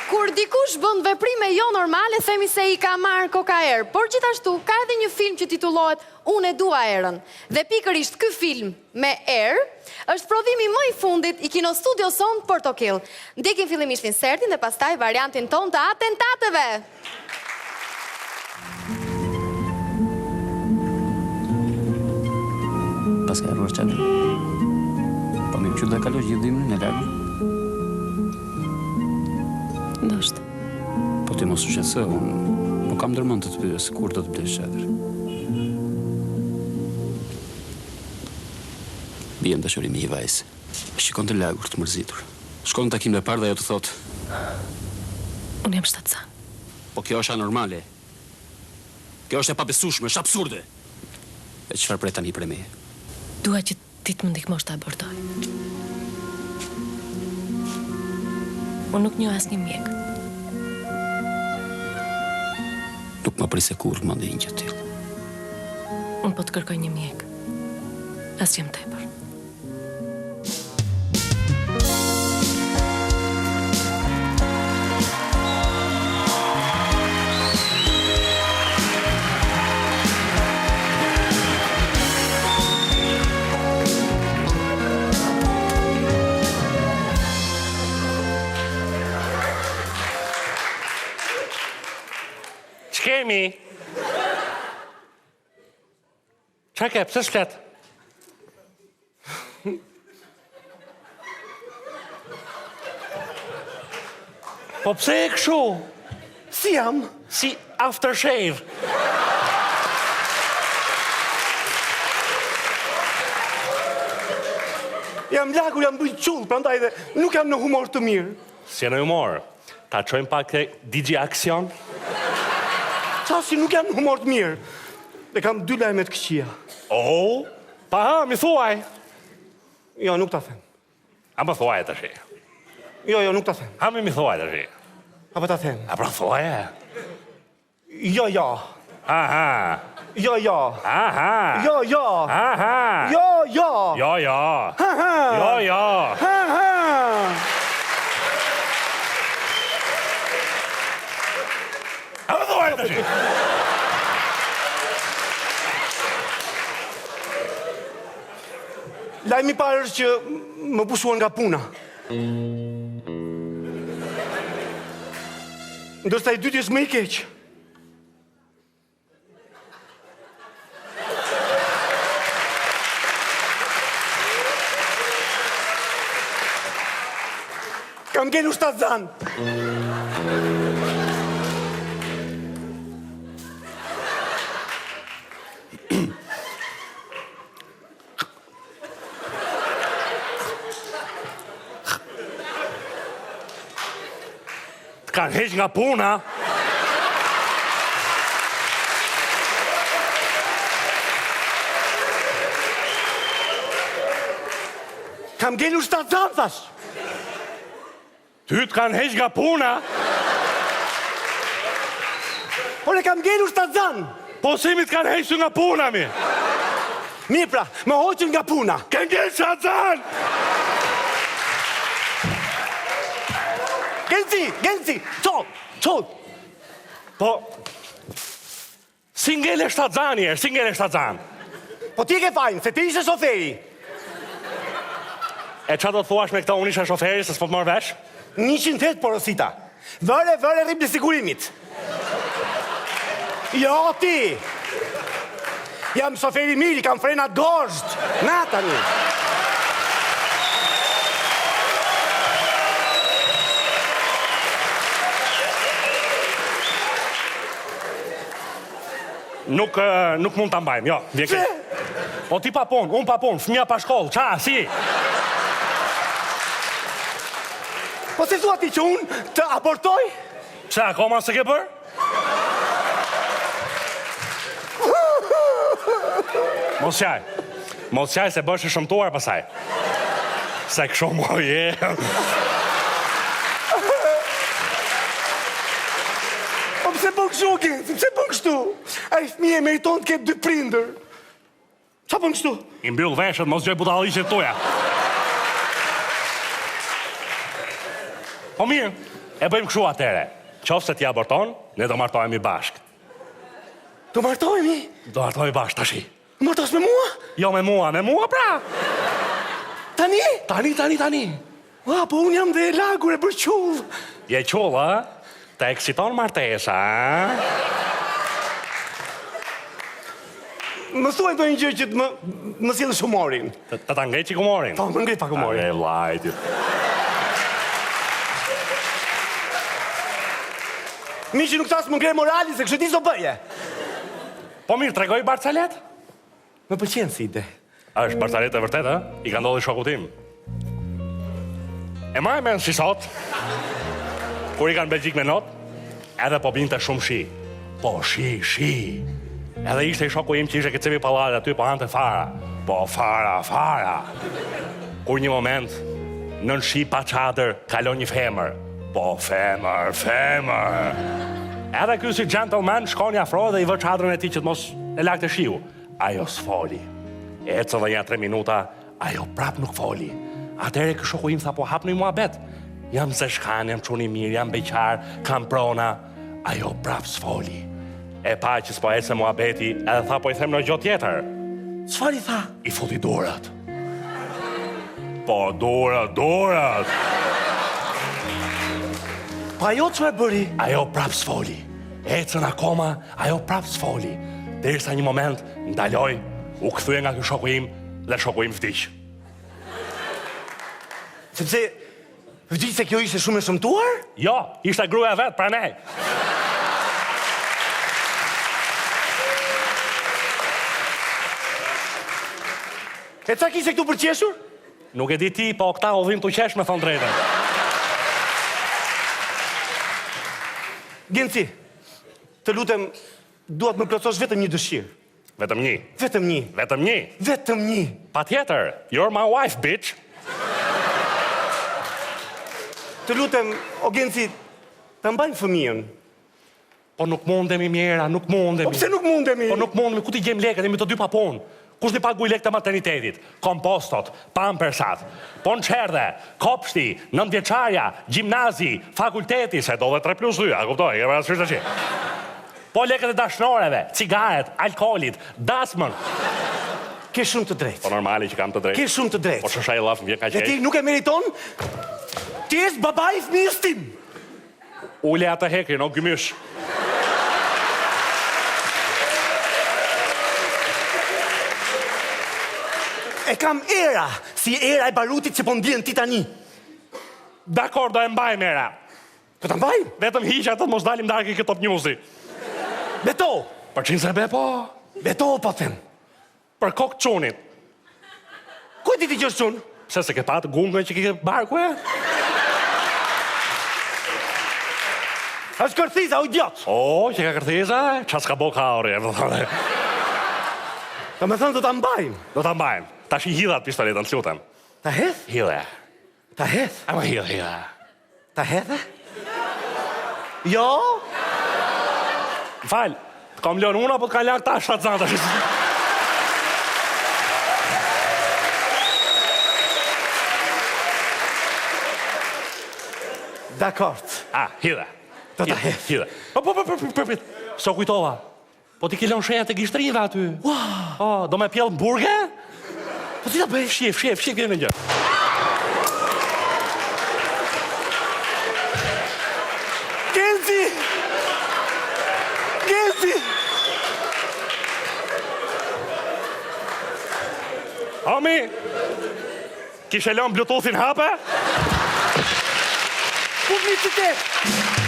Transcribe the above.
Kur dikush bën veprime jo normale, themi se i ka marrë kokaer, por gjithashtu ka edhe një film që titullohet Unë e dua erën. Dhe pikërisht ky film me erë është prodhimi më i fundit i Kino Studio Son Portokill. Ndjekim fillimisht insertin dhe pastaj variantin ton të atentateve. Pas ka erruar qatë. Po mi më që dhe kalosh gjithë dimrin e largë. Ndoshta. Po ti mos u shqetëso, unë nuk kam ndërmend të të pyes kur do të blesh çadër. Bien dashurimi i vajzë. Shikon të lagur të mërzitur. Shkon në takim dhe parë dhe ajo të thotë. Unë jam shtatësa. Po kjo është anormale. Kjo është e pabesueshme, është absurde. E çfarë pret tani prej meje? Dua që ti të më ndihmosh të abortoj. Unë nuk njoh asnjë mjek. Nuk më prise kurrë më ndjenjë që tillë. Unë po të kërkoj një mjek. As jam tepër. Kemi? Qa ke, pëse shflet? Po pëse e këshu? Si jam? Si aftershave. Jam lagur, jam bëjt qullë, prandaj dhe nuk jam në humor të mirë. Si e në humor, ta qojmë pak e Digi Aksion? Si nuk jam në humor të mirë. Dhe kam 2 lajme të këqija. Oh, pa ha, mi thuaj. Jo, nuk ta them. A më thuaj të shi. Jo, nuk ta them. Ha mi thuaj të shi. Apo ta them. A pra thuaj e? Jo. Aha. Jo. Aha. Jo. Aha. Jo. Jo. Ha. Jo. A më thuaj të shi. Lajmi parë është që më pushuan nga puna. Ndërsa i dyti është më i keq. Kam ngelu shtazan. Kanë heq nga puna. Kam ngelu shtazan, thash. Ty të kanë heq nga puna. Por e kam ngelu shtazan. Po si mi të kanë heq nga puna, mi? Mi pra, më hoqën nga puna. Kanë ngel shtazan! Genci, qol. Po, si ngele shtazani e, si ngele shtazan? Po ti ke fajnë, se ti ishe shoferi. E qa do të thuash me këta unë isha shoferi, se s'po të marrë vesh? 100 het porosita. Vëre rrim në sigurimit. Jo, ti. Jam shoferi miri, kam frenat gosht. Na tani. Nuk mund të mbajmë, jo. Pse? Po ti pa punë, unë pa punë, fëmija pa shkollë, qa, si? Po si thua ti që unë të abortoj? Pse, akoma se ke bërë? Mos qaj se bërë shëmtuar pasaj. Se kësho mo je. Po pse bën kështu, Genci, pse bën kështu? Ai fëmijë meriton të ketë 2 prindër. Qa bën kështu? I mbyll veshët, mos gjoj budalliqet tuja. Po mirë, E bëjmë kështu atere. Qoftë se t'ja aborton, ne do martohemi bashk. Do martohemi? Do martohemi bashk, tashi. Martos me mua? Jo me mua pra. Tani? Tani. Ua, po unë jam dhe e lagur e bërë qullë. Je qullë, a? Të eksiton martesa, a? Më thuaj do një gjë që më sjellë humorin. Të ta ngrej që humorin? Po, më ngrej pak humorin. E vlajti. Mi që nuk tasë më ngrej morali, se kështë ti s'do bëje. Po mirë, tregoj Barcalet? Më pëlqen si ide. Është Barcalet e vërtet, a? I ka ndodhi shoku tim. E maj me në si sot, kur i kanë Belgjik me not, edhe po binte shumë shi. Po, shi. Edhe ishte i shoku im që ishte këtë cevi palare aty, po hante fara. Po, fara. Kur një moment, nën shi pa qadër, kalon një femër. Po, femër. Edhe ky si gentleman shkoni afro dhe i vë qadrën e ti që të mos e lakte shiu. Ajo s'foli. Ecë dhe ja 3 minuta, ajo prap nuk foli. Atere kë shoku im tha, po hap në i muabet. Jam zeshkan, jam quni mirë, jam beqar, kam prona. Ajo prap s'foli. E pa që s'po ecë muabeti, edhe tha, po i them në gjë tjetër. Çfarë i tha? I futi dorët. Po, dorët. Po ajo çfarë bëri? Ajo prap s'foli. Ecën akoma, ajo prap s'foli. Derisa një moment, ndaloj, u kthye nga ky shoku im dhe shoku im vdiq. Sepse vdiq se kjo ishte shumë e shëmtuar? Jo, ishte gruaja vet pra ne. E ca kishte këtu për qeshur? Nuk e di ti, po këta o vim të qesh me thonë drejtën. Genci, të lutem, duat më plotësosh vetëm një dëshirë. Vetëm një. Vetëm një. Pa tjetër, you're my wife, bitch. Të lutem, o Genci, të mbajnë fëmijën. Po nuk mundemi mjera, nuk mundemi. Po pse nuk mundemi? Po nuk mundemi, ku ti gjem lekët, jemi të dy pa punë. Kush një paguj lekë të maternitetit, kompostot, pampersat, po në qerdhe, kopshti, 9 vjeçarja, gjimnazi, fakulteti, se do dhe 3+2, a kuptoj, e parasysh të që. Po lekët e dashnoreve, cigaret, alkoolit, dasmën. Ke shumë të drejtë. Po normali që kam të drejtë. Ke shumë të drejtë. Po shësha i laf, më vjen ka Dhe ti qej. nuk e meriton? Ti jesh baba i fëmijës tim. Ule atë hekrin, o gymysh. E kam era, si era e barutit që po ndjen ti tani. Dakor, do e mbajmë era. Po ta mbaj? Vetëm hiqja të mos dalim darki këtë top newsi. Beto. Për qinë se be, po. Beto po them. Për kokë qunit. Ku ti gjosh çun? Pse se ke patë gungën që ke barku e? Është kërthiza, o idiot. O, që ka kërthiza, qa s'ka bo kaori, e vëllë. Ta me thënë do ta mbajmë. Do ta mbajmë. Ta shi hidhat pistoletën, s'lutem. Ta hedh? Hidhe. Ta hedh? Ama hidhe. Ta hedhe? Jo? Falë, kam lënë una, po t'ka lak ta shatë zanë, ta shi. Dakord. Hidhe. Do ta hedh. Hidhe. Po, so kujtova. Po ti ke lënë shenja të gishtrive aty. Wow. Do me pjellë burge? Po ti ta bëj? Shif, kene në gjë. Genci! Ami, kishe lënë Bluetoothin hape? Publicitet!